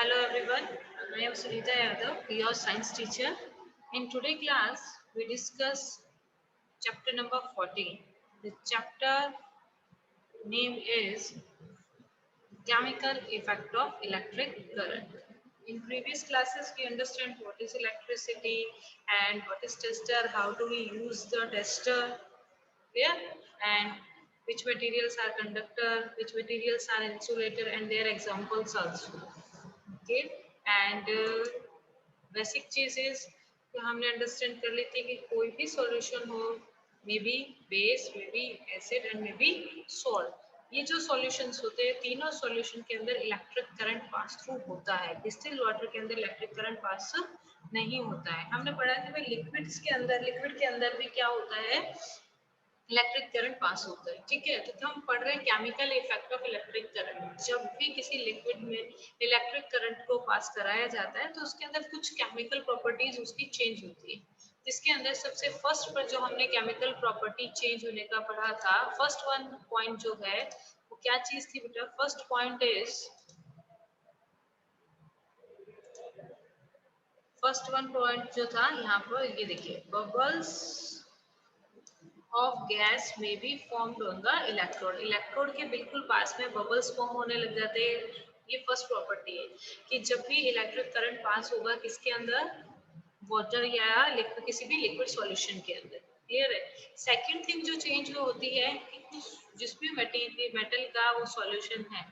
Hello everyone, I am Sunita Yadav, your science teacher. In today's class, we discuss chapter number 14. The chapter name is Chemical Effect of Electric Current. In previous classes, we understand what is electricity and what is tester, how do we use the tester, yeah, and which materials are conductor, which materials are insulator, and their examples also. Okay, and basic चीजेस तो हमने understand कर ली थी कि कोई भी solution हो, may be base, may be acid and may be salt, ये जो सॉल्यूशंस होते हैं तीनों सॉल्यूशन के अंदर इलेक्ट्रिक करंट पास थ्रू होता है। डिस्टिल्ड वाटर के अंदर इलेक्ट्रिक करंट पास नहीं होता है। हमने पढ़ा कि भाई लिक्विड के अंदर भी क्या होता है, इलेक्ट्रिक करंट पास होता है। ठीक है, तो हम पढ़ रहे हैं chemical effect of electric current. जब भी किसी लिक्विड में इलेक्ट्रिक करंट को पास कराया जाता है तो उसके अंदर कुछ केमिकल प्रॉपर्टीज उसकी चेंज होती है, जिसके अंदर सबसे फर्स्ट पर जो हमने केमिकल प्रॉपर्टी चेंज होने का पढ़ा था, फर्स्ट वन पॉइंट जो है वो क्या चीज थी बेटा? First point is, first one point जो था यहाँ पर ये देखिए, बबल्स ऑफ गैस में be formed on the electrode. Electrode के बिल्कुल पास में बबल्स फॉर्म होने लग जाते हैं। ये फर्स्ट प्रॉपर्टी है कि जब भी इलेक्ट्रिक करंट पास होगा किसके अंदर, वाटर या लिक्विड, किसी भी लिक्विड सॉल्यूशन के अंदर। क्लियर है? सेकंड थिंग जो चेंज होती है कि जिस भी मेटल का वो सॉल्यूशन है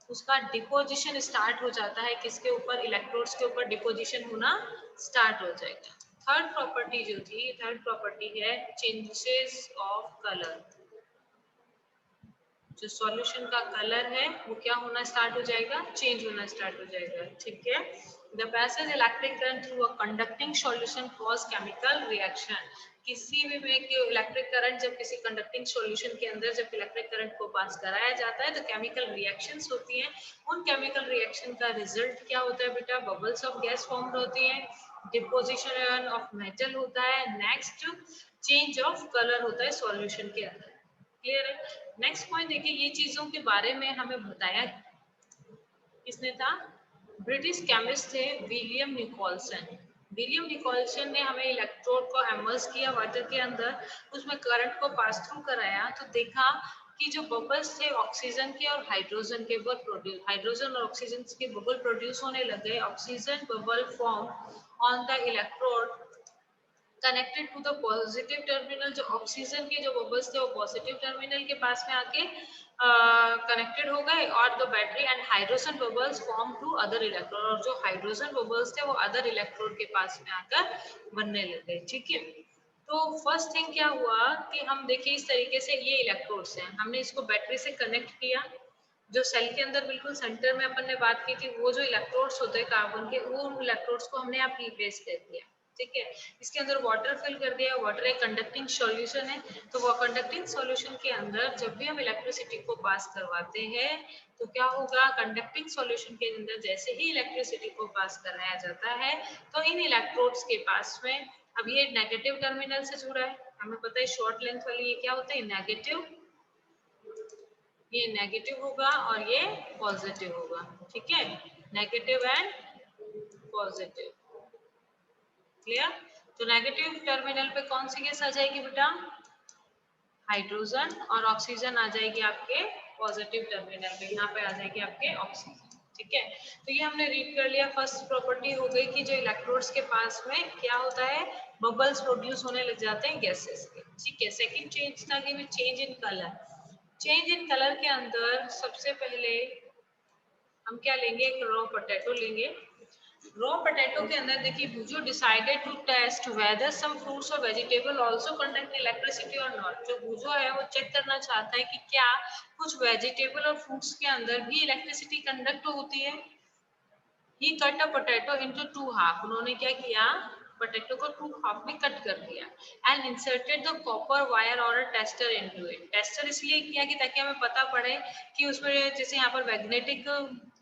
उसका डिपोजिशन स्टार्ट हो जाता है, किसके ऊपर? इलेक्ट्रोड्स के ऊपर डिपोजिशन होना स्टार्ट हो जाएगा। थर्ड प्रॉपर्टी जो थी, थर्ड प्रॉपर्टी है चेंजेस ऑफ कलर। जो सॉल्यूशन का कलर है वो क्या होना स्टार्ट हो जाएगा? चेंज होना स्टार्ट हो जाएगा। ठीक है, the passage electric current through a conducting solution cause chemical reaction. किसी भी में इलेक्ट्रिक करंट जब किसी कंडक्टिंग सॉल्यूशन के अंदर जब इलेक्ट्रिक करंट को पास कराया जाता है तो केमिकल रिएक्शंस होती हैं। उन केमिकल रिएक्शन का रिजल्ट क्या होता है बेटा? बबल्स ऑफ गैस फॉर्म होती हैं, डिपोजिशन ऑफ मेटल होता है, नेक्स्ट चेंज ऑफ कलर होता है सॉल्यूशन के अंदर। क्लियर है? नेक्स्ट पॉइंट देखिए, ये चीजों के बारे में हमें बताया किसने था? ब्रिटिश केमिस्ट थे विलियम निकोलसन। विलियम निकोलसन ने हमें इलेक्ट्रोड को इमर्स किया वाटर के अंदर, उसमें करंट को पास थ्रू कराया तो देखा कि जो बबल्स थे ऑक्सीजन के और हाइड्रोजन के वो प्रोड्यूस, हाइड्रोजन और ऑक्सीजन के बबल प्रोड्यूस होने लगे। Oxygen bubble form on the electrode connected to the positive terminal. जो ऑक्सीजन के जो बबल्स थे वो पॉजिटिव टर्मिनल के पास में आके कनेक्टेड हो गए और the battery and hydrogen bubbles form to other electrode, और जो हाइड्रोजन बबल्स थे वो अदर इलेक्ट्रोड के पास में आकर बनने लगे। ठीक है, तो फर्स्ट थिंग क्या हुआ कि हम देखिए इस तरीके से ये इलेक्ट्रोड्स हैं, हमने इसको बैटरी से कनेक्ट किया। जो सेल के अंदर बिल्कुल सेंटर में अपन ने बात की थी, वो जो इलेक्ट्रोड्स होते हैं कार्बन के, वो इलेक्ट्रोड्स को हमने यहाँ प्लेस कर दिया। ठीक है, इसके अंदर वाटर फिल कर दिया। वाटर एक कंडक्टिंग सॉल्यूशन है, तो वो कंडक्टिंग सॉल्यूशन के अंदर जब भी हम इलेक्ट्रिसिटी को पास करवाते हैं तो क्या होगा? कंडक्टिंग सॉल्यूशन के अंदर जैसे ही इलेक्ट्रिसिटी को पास कराया जाता है तो इन इलेक्ट्रोड्स के पास में, अब ये नेगेटिव टर्मिनल से जुड़ा है, हमें पता है शॉर्ट लेंथ वाली ये क्या होता है? नेगेटिव। ये नेगेटिव होगा और ये पॉजिटिव होगा। ठीक है, नेगेटिव एंड पॉजिटिव। क्लियर? तो नेगेटिव टर्मिनल पे कौन सी गैस आ जाएगी बेटा? हाइड्रोजन, और ऑक्सीजन आ जाएगी आपके पॉजिटिव टर्मिनल पे, यहाँ पे आ जाएगी आपके ऑक्सीजन। ठीक है, तो ये हमने रीड कर लिया। फर्स्ट प्रॉपर्टी हो गई कि जो इलेक्ट्रोड्स के पास में क्या होता है? बबल्स प्रोड्यूस होने लग जाते हैं गैसेस के। ठीक है, सेकंड चेंज था कि change in colour. Change in colour के अंदर सबसे पहले हम क्या लेंगे? एक रॉ पोटैटो लेंगे। रॉ पोटैटो के अंदर देखिए, Boojho decided to test whether some fruits और वेजिटेबल आल्सो कंडक्ट इलेक्ट्रिसिटी और नॉट। जो बुजो है वो चेक करना चाहता है कि क्या कुछ वेजिटेबल और फ्रूट्स के अंदर भी इलेक्ट्रिसिटी कंडक्ट होती है। He cut a potato into two half. उन्होंने क्या किया? पोटैटो को 2 हाफ में कट कर दिया and inserted the copper wire और a tester into it. Tester इसलिए किया कि ताकि हमें पता पड़े कि उसमें जैसे यहाँ पर मैग्नेटिक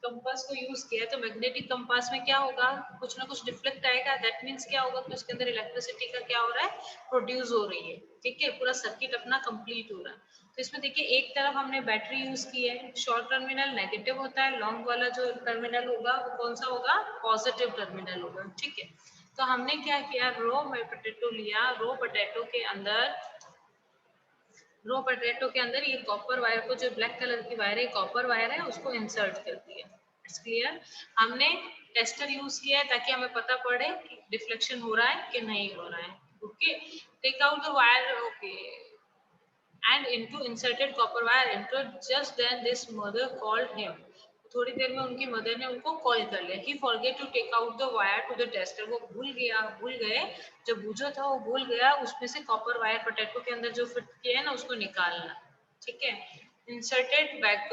कंपास को यूज किया है तो मैग्नेटिक कंपास में क्या होगा, कुछ ना कुछ डिफ्लेक्ट आएगा, दैट मीन्स क्या होगा कि उसके अंदर इलेक्ट्रिसिटी का क्या हो रहा है, प्रोड्यूस हो रही है। ठीक है, पूरा सर्किट अपना कंप्लीट हो रहा है। तो इसमें देखिए एक तरफ हमने बैटरी यूज की है, शॉर्ट टर्मिनल नेगेटिव होता है, लॉन्ग वाला जो टर्मिनल होगा वो कौन सा होगा, पॉजिटिव टर्मिनल होगा। ठीक है, तो हमने क्या किया, रो पोटैटो लिया, रो पोटैटो के अंदर ये कॉपर वायर को, जो ब्लैक कलर की वायर है कॉपर वायर है, उसको इंसर्ट कर दिया। It's clear. हमने टेस्टर यूज किया है ताकि हमें पता पड़े कि डिफ्लेक्शन हो रहा है कि नहीं हो रहा है। Okay, take out the wire, okay, and into inserted copper wire into just then this mother called him। थोड़ी देर में उनकी मदर ने उनको कॉल कर लिया। he forget to take out the wire to the tester। वो भूल गए, जो बूझो था वो भूल गया उसमें से कॉपर वायर पोटैटो के अंदर जो फिट किया है ना उसको निकालना। ठीक है, inserted back,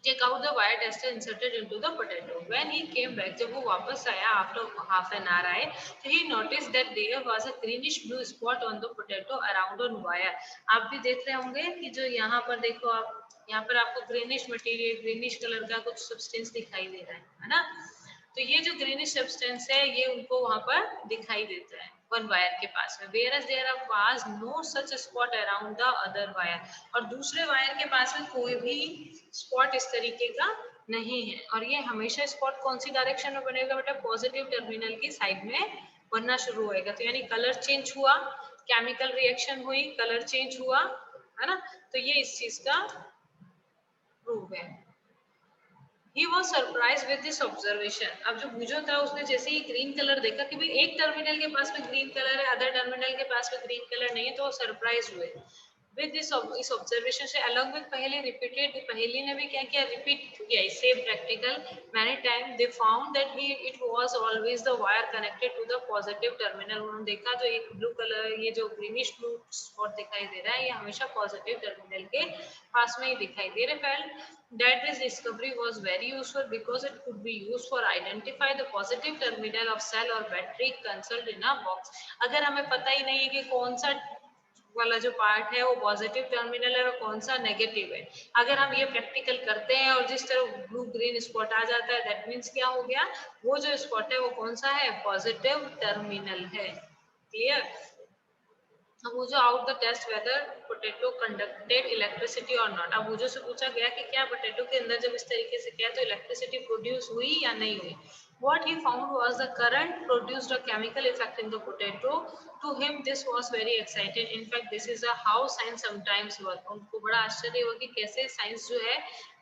take out the wire tester inserted into the potato। When he came back, जब वो वापस आया after half an hour आए, तो he noticed that there was a greenish blue spot on the potato around on wire। आप भी देख रहे होंगे कि जो यहाँ पर देखो आप, यहाँ पर आपको ग्रीनिश मटेरियल, ग्रीनिश कलर का कुछ सब्सटेंस दिखाई दे रहा है ना। तो ये जो ग्रीनिश सब्सटेंस है ये उनको वहां पर दिखाई देता है वन वायर के पास में। whereas there was no such spot around the other wire। और दूसरे वायर के पास में कोई भी स्पॉट इस तरीके का नहीं है। और ये हमेशा स्पॉट कौन सी डायरेक्शन में बनेगा बेटा, पॉजिटिव टर्मिनल की साइड में बनना शुरू होएगा। तो यानी कलर चेंज हुआ, केमिकल रिएक्शन हुई, कलर चेंज हुआ, है ना। तो ये इस चीज का प्रूव है। He was surprised with this observation। अब जो बूझो था उसने जैसे ही ग्रीन कलर देखा कि भाई एक टर्मिनल के पास में ग्रीन कलर है, अदर टर्मिनल के पास में ग्रीन कलर नहीं है, तो वो सरप्राइज हुए। विद दिस, इस ऑब्जर्वेशन से अलग विद पहले रिपीटेड, पहली ने भी क्या किया, रिपीट किया same practical many time. They found that he it was always the wire connected to the positive terminal. उन्होंने देखा जो एक ब्लू कलर, ये जो ग्रीनिश ब्लू स्पॉट दिखाई दे रहा है, ये हमेशा पॉजिटिव टर्मिनल के पास में ही दिखाई दे रहे। Felt that this discovery was very useful because it could be used for identify the positive terminal of cell or battery concealed in a box। अगर हमें पता ही नहीं है कि कौन सा वाला जो पार्ट है वो पॉजिटिव टर्मिनल है और कौन सा नेगेटिव है, अगर हम ये प्रैक्टिकल करते हैं और जिस तरह ब्लू ग्रीन स्पॉट आ जाता है, दैट मीन्स क्या हो गया, वो जो स्पॉट है वो कौन सा है, पॉजिटिव टर्मिनल है। क्लियर। अब मुझे out the test whether potato conducted electricity और नॉट। अब मुझे से पूछा गया कि क्या पोटैटो के अंदर जब इस तरीके से किया तो इलेक्ट्रिसिटी प्रोड्यूस हुई या नहीं हुई। What he found was the current produced a chemical effect in the potato। To him this was very exciting। In fact this is a how science sometimes work। उनको बड़ा आश्चर्य हुआ कि कैसे साइंस जो है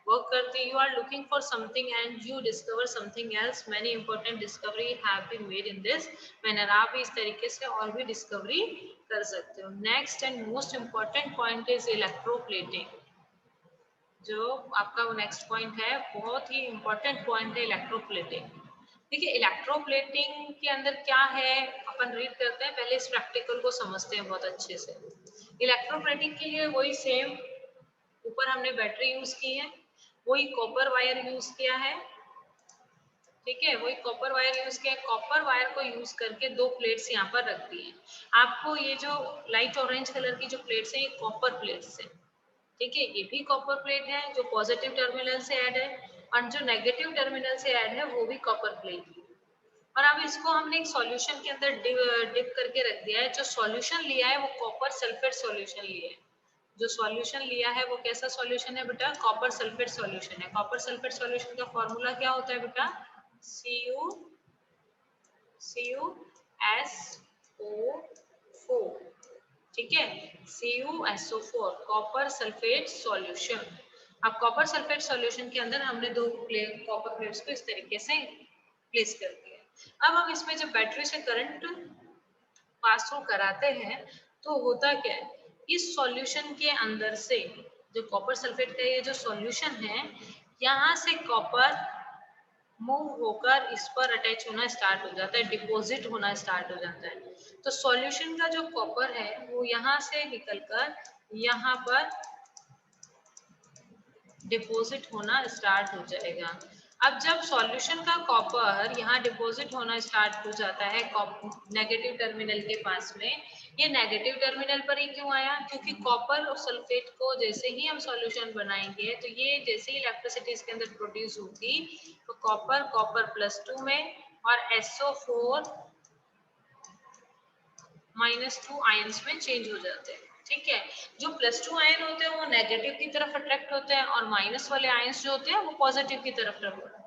वर्क करती है। You are looking for something and you discover something else। Many important discovery have been made in this manner। आप भी इस तरीके से और भी डिस्कवरी कर सकते हो। Next and most important point is electroplating. जो आपका नेक्स्ट पॉइंट है, बहुत ही इम्पोर्टेंट पॉइंट है इलेक्ट्रोप्लेटिंग। देखिए इलेक्ट्रोप्लेटिंग के अंदर क्या है, अपन रीड करते हैं, पहले इस प्रैक्टिकल को समझते हैं बहुत अच्छे से। इलेक्ट्रोप्लेटिंग के लिए वही सेम, ऊपर हमने बैटरी यूज की है, वही कॉपर वायर यूज किया है। ठीक है, वही कॉपर वायर यूज किया। कॉपर वायर को यूज करके दो प्लेट्स यहाँ पर रख दी है। आपको ये जो लाइट ऑरेंज कलर की जो प्लेट्स है ये कॉपर प्लेट्स है। ठीक है, ये भी कॉपर प्लेट है जो पॉजिटिव टर्मिनल से ऐड है, और जो नेगेटिव टर्मिनल से ऐड है वो भी कॉपर प्लेट है। और अब इसको हमने एक सॉल्यूशन के अंदर डिप करके रख दिया है। जो सॉल्यूशन लिया है वो कॉपर सल्फेट सॉल्यूशन लिया है। जो सॉल्यूशन लिया है वो कैसा सॉल्यूशन है बेटा, कॉपर सल्फेट सॉल्यूशन है। कॉपर सल्फेट सॉल्यूशन का फॉर्मूला क्या होता है बेटा, CuSO4। ठीक है, CuSO4 कॉपर सल्फेट सॉल्यूशन। अब कॉपर सल्फेट सॉल्यूशन के अंदर हमने दो कॉपर प्लेट्स को इस तरीके से प्लेस कर दिया। अब हम इसमें जब बैटरी से करंट पास थ्रू कराते हैं तो होता क्या है, इस सॉल्यूशन के अंदर से जो कॉपर सल्फेट का ये जो सॉल्यूशन है, यहाँ से कॉपर मूव होकर इस पर अटैच होना स्टार्ट हो जाता है, डिपॉजिट होना स्टार्ट हो जाता है। तो सॉल्यूशन का जो कॉपर है वो यहाँ से निकलकर यहाँ पर डिपॉजिट होना स्टार्ट हो जाएगा। अब जब सॉल्यूशन का कॉपर यहाँ डिपॉजिट होना स्टार्ट हो जाता है नेगेटिव टर्मिनल के पास में, ये नेगेटिव टर्मिनल पर ही क्यों आया? क्योंकि कॉपर और सल्फेट को जैसे ही हम सॉल्यूशन बनाएंगे तो ये जैसे ही इलेक्ट्रिसिटी इसके अंदर प्रोड्यूस होगी तो कॉपर कॉपर +2 में और SO4 -2 आयंस में चेंज हो जाते हैं। ठीक है, जो +2 आयन होते हैं वो नेगेटिव की तरफ अट्रैक्ट होते हैं और माइनस वाले आयंस जो होते हैं वो पॉजिटिव की तरफ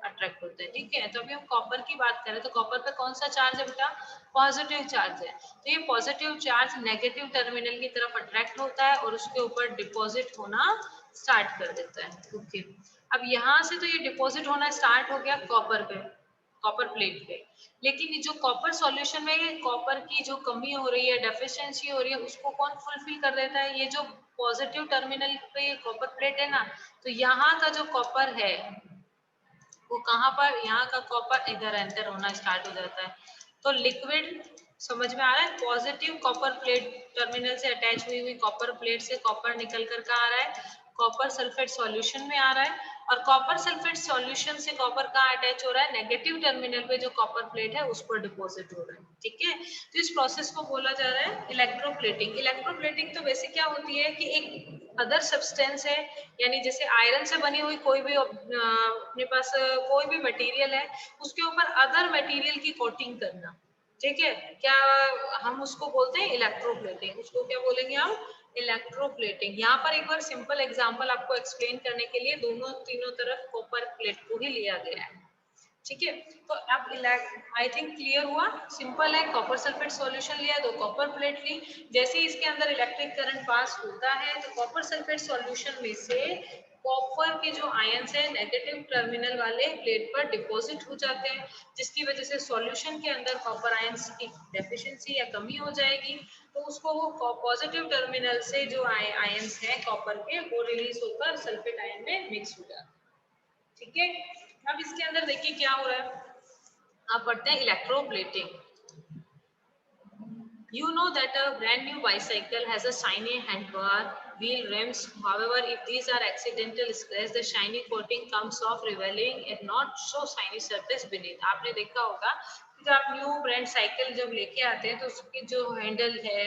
अट्रैक्ट होते हैं। ठीक है, तो अभी हम कॉपर की बात करें तो कॉपर पे कौन सा चार्ज है बेटा? पॉजिटिव चार्ज है। तो ये पॉजिटिव चार्ज नेगेटिव टर्मिनल की तरफ अट्रैक्ट होता है और उसके ऊपर डिपॉजिट होना स्टार्ट कर देता है। ओके, अब यहाँ से तो ये डिपॉजिट होना स्टार्ट हो गया कॉपर पे, कॉपर प्लेट पे, लेकिन जो कॉपर सॉल्यूशन में कॉपर की जो कमी हो रही है, डेफिशिएंसी हो रही है, उसको कौन फुलफिल कर देता है? ये जो पॉजिटिव टर्मिनल पे कॉपर प्लेट है ना, तो यहाँ का जो कॉपर है वो कहाँ पर, यहाँ का कॉपर इधर एंटर होना स्टार्ट हो जाता है। तो लिक्विड समझ में आ रहा है, पॉजिटिव कॉपर प्लेट टर्मिनल से अटैच हुई हुई कॉपर प्लेट से कॉपर निकल कर कहाँ आ रहा है? कॉपर सल्फेट सॉल्यूशन में आ रहा है और कॉपर सल्फेट सॉल्यूशन से कॉपर कहाँ अटैच हो रहा है? नेगेटिव टर्मिनल पे जो कॉपर प्लेट है उस पर डिपॉजिट हो रहा है। ठीक है, तो इस प्रोसेस को बोला जा रहा है इलेक्ट्रोप्लेटिंग। इलेक्ट्रोप्लेटिंग तो वैसे क्या होती है कि एक अदर सब्सटेंस है, यानी जैसे आयरन से बनी हुई कोई भी अपने पास कोई भी मटेरियल है उसके ऊपर अदर मटेरियल की कोटिंग करना। ठीक है, क्या हम उसको बोलते हैं? इलेक्ट्रोप्लेटिंग। उसको क्या बोलेंगे हम? इलेक्ट्रोप्लेटिंग। यहाँ पर एक बार सिंपल एग्जांपल आपको एक्सप्लेन करने के लिए दोनों तीनों तरफ कॉपर प्लेट को ही लिया गया है। ठीक है, तो अब आई थिंक क्लियर हुआ, सिंपल है। कॉपर सल्फेट सॉल्यूशन लिया तो कॉपर प्लेट ली, जैसे ही इसके अंदर इलेक्ट्रिक करंट पास होता है तो कॉपर सल्फेट सॉल्यूशन में से कॉपर के जो आयंस है नेगेटिव टर्मिनल वाले प्लेट पर डिपॉजिट हो जाते हैं, जिसकी वजह से सॉल्यूशन के अंदर कॉपर आयंस की डेफिशिएंसी या कमी हो जाएगी, तो उसको वो पॉजिटिव टर्मिनल से जो आयंस है कॉपर के वो रिलीज होकर सल्फेट आयन में मिक्स हो जाते हैं। ठीक है, अब इसके अंदर देखिए क्या हो रहा है। आप पढ़ते हैं electroplating. You know that a brand new bicycle has a shiny handbar, wheel rims. However, if these are accidental scratch, the shiny coating comes off, revealing a not so shiny surface beneath. आपने देखा होगा कि जब आप new brand cycle जब लेके आते हैं तो उसकी जो हैंडल है,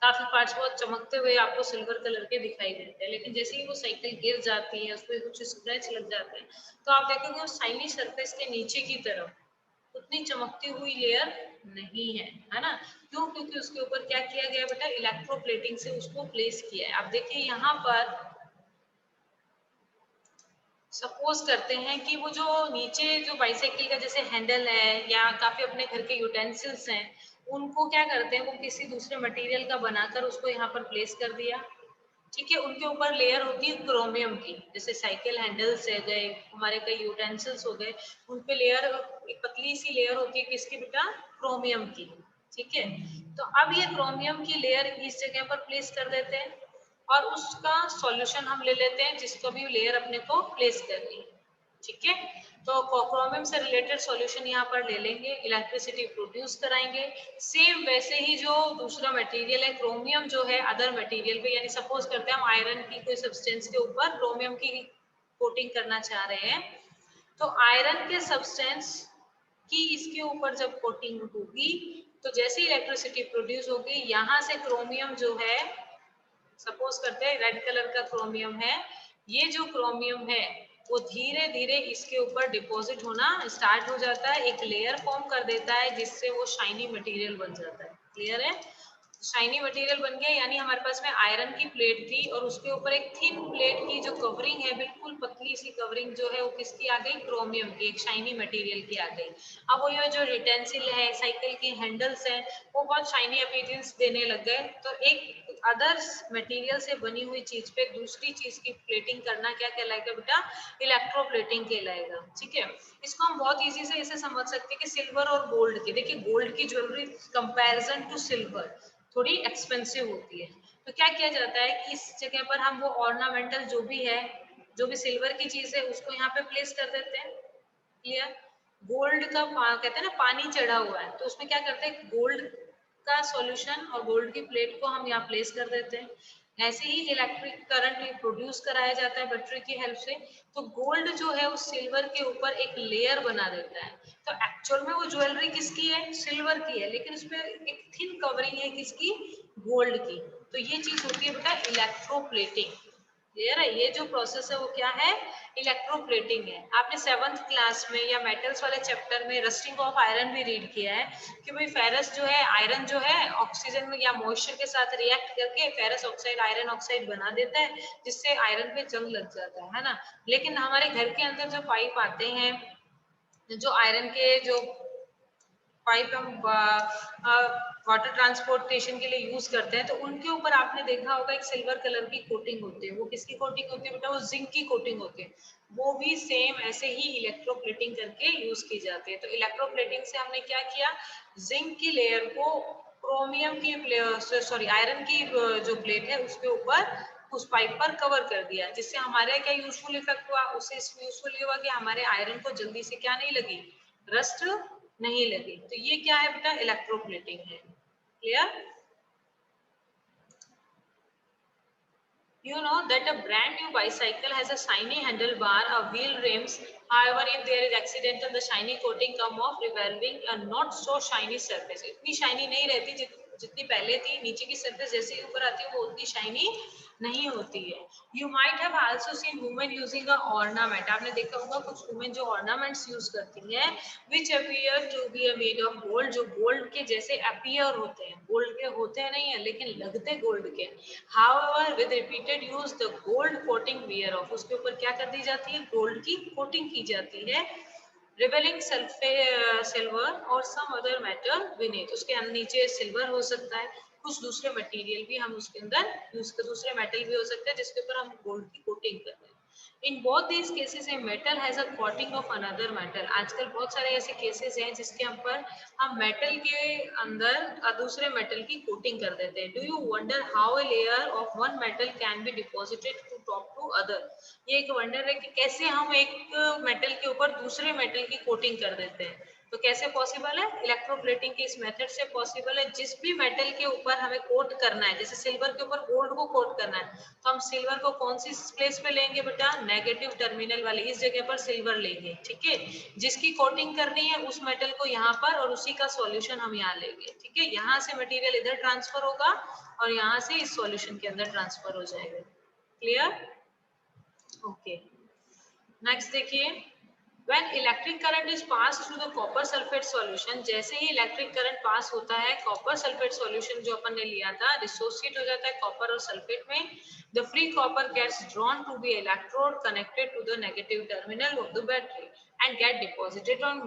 काफी पार्ट्स बहुत चमकते हुए आपको सिल्वर कलर के दिखाई देते हैं, लेकिन जैसे ही वो साइकिल गिर जाती है, उस पर कुछ स्क्रैच लग जाते हैं, तो आप देखेंगे उस शाइनी सरफेस के नीचे की तरफ उतनी चमकती हुई लेयर नहीं है ना? क्यों? क्योंकि उसके ऊपर क्या किया गया बेटा? इलेक्ट्रोप्लेटिंग से उसको प्लेस किया है। आप देखिए यहाँ पर सपोज करते हैं कि वो जो नीचे जो बाइसाइकिल का जैसे हैंडल है या काफी अपने घर के यूटेंसिल्स हैं, उनको क्या करते हैं, वो किसी दूसरे मटेरियल का बनाकर उसको यहाँ पर प्लेस कर दिया। ठीक है, उनके ऊपर लेयर होती है क्रोमियम की, जैसे साइकिल हैंडल्स है गए, हमारे कई यूटेंसिल्स हो गए, उन पे लेयर, एक पतली सी लेयर होती है किसकी बेटा? क्रोमियम की। ठीक है, तो अब ये क्रोमियम की लेयर इस जगह पर प्लेस कर देते हैं और उसका सॉल्यूशन हम ले लेते हैं जिसको भी लेयर अपने को प्लेस करनी है। ठीक है, तो क्रोमियम से रिलेटेड सॉल्यूशन यहाँ पर ले लेंगे, इलेक्ट्रिसिटी प्रोड्यूस कराएंगे। सेम वैसे ही जो दूसरा मटेरियल है क्रोमियम जो है अदर मटेरियल पे, यानी सपोज करते हैं हम आयरन की कोई सब्सटेंस के ऊपर क्रोमियम की कोटिंग करना चाह रहे हैं, तो आयरन के सब्सटेंस की इसके ऊपर जब कोटिंग होगी तो जैसे इलेक्ट्रिसिटी प्रोड्यूस होगी, यहाँ से क्रोमियम जो है, सपोज करते हैं रेड कलर का क्रोमियम है, ये जो क्रोमियम है वो धीरे धीरे इसके ऊपर डिपॉजिट होना स्टार्ट हो जाता है, एक लेयर फॉर्म कर देता है जिससे वो शाइनी मटेरियल बन जाता है। क्लियर है? शाइनी मटेरियल बन गया, यानी हमारे पास में आयरन की प्लेट थी और उसके ऊपर एक थिन प्लेट की जो कवरिंग है, बिल्कुल पतली सी कवरिंग जो है वो किसकी आ गई? क्रोमियम की, एक शाइनी मटेरियल की आ गई। अब वो ये जो रिटेंसिल है, साइकिल की हैंडल्स हैं, वो बहुत शाइनी अपीयरेंस देने लग गए। तो एक अदर मटेरियल से बनी हुई चीज पे दूसरी चीज की प्लेटिंग करना क्या कहलाएगा बेटा? इलेक्ट्रोप्लेटिंग कहलाएगा। ठीक है, इसको हम बहुत इजी से इसे समझ सकते हैं कि सिल्वर और गोल्ड की, देखिए गोल्ड की ज्वेलरी कंपैरिजन टू सिल्वर थोड़ी एक्सपेंसिव होती है, तो क्या किया जाता है कि इस जगह पर हम वो ऑर्नामेंटल जो भी है, जो भी सिल्वर की चीज है उसको यहाँ पे प्लेस कर देते हैं। क्लियर? गोल्ड का कहते हैं ना पानी चढ़ा हुआ है, तो उसमें क्या करते हैं, गोल्ड का सॉल्यूशन और गोल्ड की प्लेट को हम यहाँ प्लेस कर देते हैं, ऐसे ही इलेक्ट्रिक करंट प्रोड्यूस कराया जाता है बैटरी की हेल्प से। तो गोल्ड जो है उस सिल्वर के ऊपर एक लेयर बना देता है। तो एक्चुअल में वो ज्वेलरी किसकी है, सिल्वर की है, लेकिन उसमें एक थिन कवरिंग है किसकी, गोल्ड की। तो ये चीज होती है बेटा इलेक्ट्रोप्लेटिंग। क्लियर है, ये जो प्रोसेस है वो क्या है, इलेक्ट्रोप्लेटिंग है। आपने 7th क्लास में या मेटल्स वाले चैप्टर में रस्टिंग ऑफ आयरन भी रीड किया है कि भाई फेरस जो है, आयरन जो है ऑक्सीजन में या मॉइस्चर के साथ रिएक्ट करके फेरस ऑक्साइड आयरन ऑक्साइड बना देता है, जिससे आयरन पे जंग लग जाता है ना। लेकिन हमारे घर के अंदर जो पाइप आते हैं, जो आयरन के जो पाइप हम वाटर ट्रांसपोर्टेशन के लिए यूज करते हैं, तो उनके ऊपर आपने देखा होगा एक सिल्वर कलर की कोटिंग होती है। वो किसकी कोटिंग होती है बेटा, वो जिंक की कोटिंग होती है। वो भी सेम ऐसे ही इलेक्ट्रोप्लेटिंग करके यूज की जाती है। तो इलेक्ट्रोप्लेटिंग से हमने क्या किया, जिंक की लेयर को क्रोमियम की सॉरी आयरन की जो प्लेट है उसके ऊपर उस पाइप पर कवर कर दिया, जिससे हमारे क्या यूजफुल इफेक्ट हुआ, उससे यूजफुल ये हुआ कि हमारे आयरन को जल्दी से क्या नहीं लगी, रस्ट नहीं लगी। तो ये क्या है बेटा, इलेक्ट्रोप्लेटिंग है। Clear? You know that a brand new bicycle has a shiny handlebar, a wheel rims. However, if there is accidental, the shiny coating come off, revealing a not so shiny surface. इतनी shiny नहीं रहती जितनी पहले थी। नीचे की surface जैसे ही ऊपर आती है वो उतनी shiny नहीं होती है। You might have also seen women using a ornament. आपने देखा होगा कुछ women जो ornaments use करती हैं, which appear to be made of gold, जो gold के जैसे appear होते हैं, gold के होते नहीं है लेकिन लगते gold के। However, with repeated use, the gold coating wear off, उसके ऊपर क्या कर दी जाती है, gold की coating की जाती है, revealing silver और some other metal beneath. उसके नीचे सिल्वर हो सकता है, कुछ दूसरे मटेरियल भी हम उसके अंदर यूज कर, दूसरे मेटल भी हो सकते हैं जिसके ऊपर हम गोल्ड की कोटिंग करते हैं। In both these cases a metal has a coating of another metal. आजकल बहुत सारे ऐसे केसेस हैं जिसके ऊपर हम मेटल के अंदर दूसरे मेटल की कोटिंग कर देते हैं। Do you wonder how a layer of one metal can be deposited to top to other. ये एक वंडर है कि कैसे हम एक मेटल के ऊपर दूसरे मेटल की कोटिंग कर देते हैं। तो कैसे पॉसिबल है, इलेक्ट्रोप्लेटिंग के इस मेथड से पॉसिबल है। जिस भी मेटल के ऊपर हमें कोट करना है, जैसे सिल्वर के ऊपर गोल्ड को कोट करना है, तो हम सिल्वर को कौन सी प्लेस पे लेंगे बेटा, नेगेटिव टर्मिनल वाली इस जगह पर सिल्वर लेंगे। ठीक है, जिसकी कोटिंग करनी है उस मेटल को यहाँ पर और उसी का सॉल्यूशन हम यहाँ लेंगे। ठीक है, यहाँ से मटेरियल इधर ट्रांसफर होगा और यहाँ से इस सॉल्यूशन के अंदर ट्रांसफर हो जाएगा। क्लियर? ओके, नेक्स्ट देखिए, when electric current is passed through the copper sulfate solution, जैसे ही इलेक्ट्रिक करंट पास होता है कॉपर सल्फेट सॉल्यूशन जो अपन ने लिया था, डिसोसिएट हो जाता है कॉपर और सल्फेट में। the free copper gets drawn to the electrode connected to the negative terminal of the battery and get deposited on,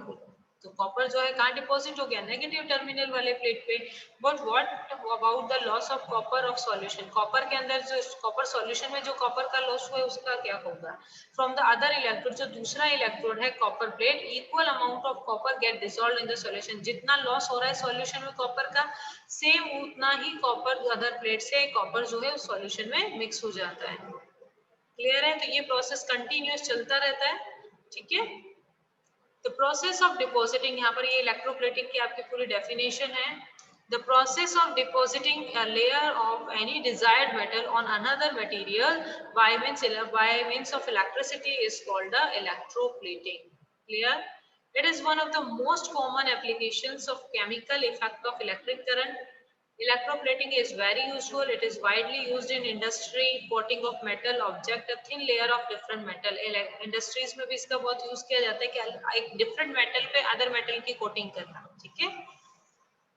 तो कॉपर जो है कहाँ डिपॉजिट हो गया, नेगेटिव टर्मिनल वाले प्लेट पे। But what about the loss of copper of solution, copper के अंदर जो कॉपर सॉल्यूशन में जो कॉपर का लॉस हुआ है उसका क्या होगा। फ्रॉम द अदर इलेक्ट्रोड, जो दूसरा इलेक्ट्रोड है copper plate, equal amount of copper get dissolved in the solution. जितना लॉस हो रहा है सॉल्यूशन में कॉपर का, सेम उतना ही कॉपर अदर प्लेट से कॉपर जो है उस सॉल्यूशन में मिक्स हो जाता है। क्लियर है? तो ये प्रोसेस कंटिन्यूअस चलता रहता है। ठीक है, The process of depositing, यहाँ पर ये इलेक्ट्रोप्लेटिंग की आपकी पूरी डेफिनेशन है। The process of depositing a layer of any desired metal on another material by means of electricity is called the electroplating. Clear? It is one of the most common applications of chemical effect of electric current. Electroplating is very useful. It is widely used in industry, coating of metal object, a thin layer of different metal. Industries में भी इसका बहुत use किया जाता है कि एक different metal पे other metal की coating करना। ठीक है?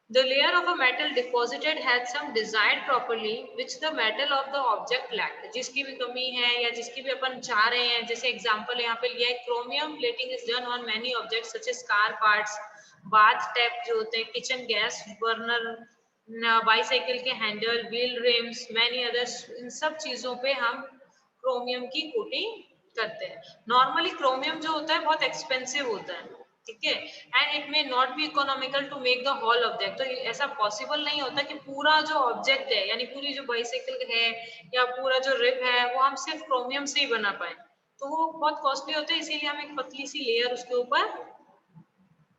The layer of a metal deposited has some desired property which the metal of the object lacked. जिसकी भी कमी है या जिसकी भी अपन चाह रहे हैं, जैसे एग्जांपल यहाँ पे लिया है, chromium plating is done on many objects such as car parts, bath tap जो होते हैं, kitchen gas burner, बाईसाइकिल के handle, wheel rims, many others, इन सब चीजों पे हम क्रोमियम की कोटिंग करते हैं। नॉर्मली क्रोमियम जो होता है बहुत एक्सपेंसिव होता है। ठीक है, and it may not be economical to make the whole object. तो ऐसा पॉसिबल नहीं होता कि पूरा जो ऑब्जेक्ट है, यानी पूरी जो बाइसाइकिल है या पूरा जो रिब है वो हम सिर्फ क्रोमियम से ही बना पाए, तो वो बहुत कॉस्टली होता है। इसीलिए हम एक पतली सी लेयर उसके ऊपर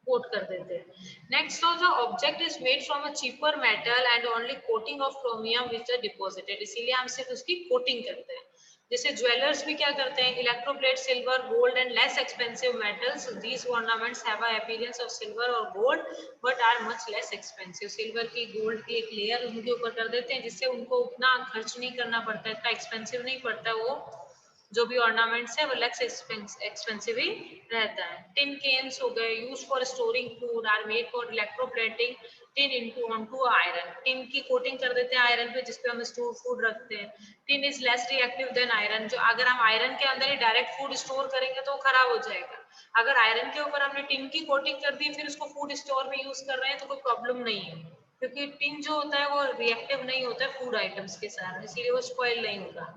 कोट कर देते हैं। Next of the object is made from a cheaper metal and only coating of chromium which are deposited, इसीलिए हम सिर्फ उसकी कोटिंग करते हैं। जैसे ज्वेलर्स भी क्या करते हैं, electroplate silver gold and less expensive metals, these ornaments have a appearance of silver और gold but are much less expensive. Silver की गोल्ड की एक लेयर उनके ऊपर कर देते हैं जिससे उनको उतना खर्च नहीं करना पड़ता है, इतना एक्सपेंसिव नहीं पड़ता है, वो जो भी ऑर्नामेंट्स है वो लेस एक्सपेंसिव ही रहता है। टिन केन्स हो गए, use for storing food, are made for electroplating tin into onto iron. Tin की कोटिंग कर देते हैं आयरन पे जिसपे हम स्टोर फूड रखते हैं। Tin is less reactive than iron, जो अगर हम आयरन के अंदर ही डायरेक्ट फूड स्टोर करेंगे तो वो खराब हो जाएगा। अगर आयरन के ऊपर हमने टिन की कोटिंग कर दी फिर उसको फूड स्टोर में यूज कर रहे हैं तो कोई प्रॉब्लम नहीं है, क्योंकि टिन जो होता है वो रिएक्टिव नहीं होता है फूड आइटम्स के साथ, इसीलिए वो स्पॉइल नहीं होगा।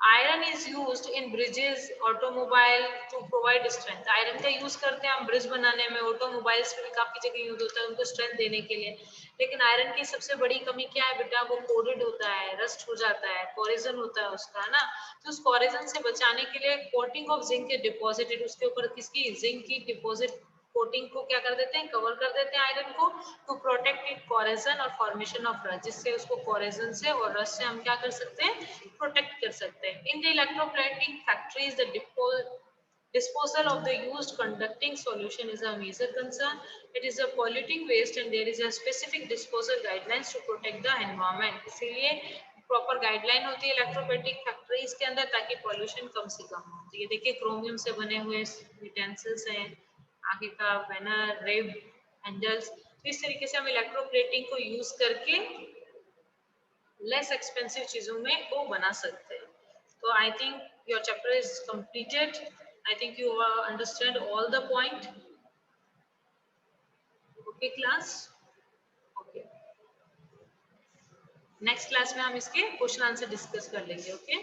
Iron is used in bridges automobile to provide strength. Iron का यूज करते हैं हम ब्रिज बनाने में, ऑटोमोबाइल्स में भी काफी जगह यूज होता है उनको स्ट्रेंथ देने के लिए। लेकिन आयरन की सबसे बड़ी कमी क्या है बेटा, वो कोडेड होता है, रस्ट हो जाता है, कोरेजन होता है उसका, है ना। तो उस कोरेजन से बचाने के लिए कोटिंग ऑफ जिंक है डिपॉजिटेड, उसके ऊपर किसकी, जिंक की डिपॉजिट कोटिंग को क्या कर देते हैं, कवर कर देते हैं आयरन को, टू प्रोटेक्ट इट कोरेजन और फॉर्मेशन ऑफ रस्ट, जिससे उसको कोरेजन से और रस्ट से हम क्या कर सकते हैं, प्रोटेक्ट कर सकते हैं। In the electroplating factories the disposal of the used conducting solution is a major concern. It is a polluting waste and there is a specific disposal guidelines to protect the environment. इसीलिए proper guideline होती है इलेक्ट्रोप्लेटिक factories के अंदर ताकि pollution कम से कम हो। तो ये देखिए क्रोमियम से बने हुए यूटेंसिल्स हैं, आगे का बैनर, रिब, हैंडल्स, तो इस तरीके से हम इलेक्ट्रोप्लेटिंग को यूज करके लेस एक्सपेंसिव चीजों में वो बना सकते हैं। तो I think your chapter is completed. I think you understand all the point. Okay class, okay, next class में हम इसके क्वेश्चन आंसर डिस्कस कर लेंगे। ओके।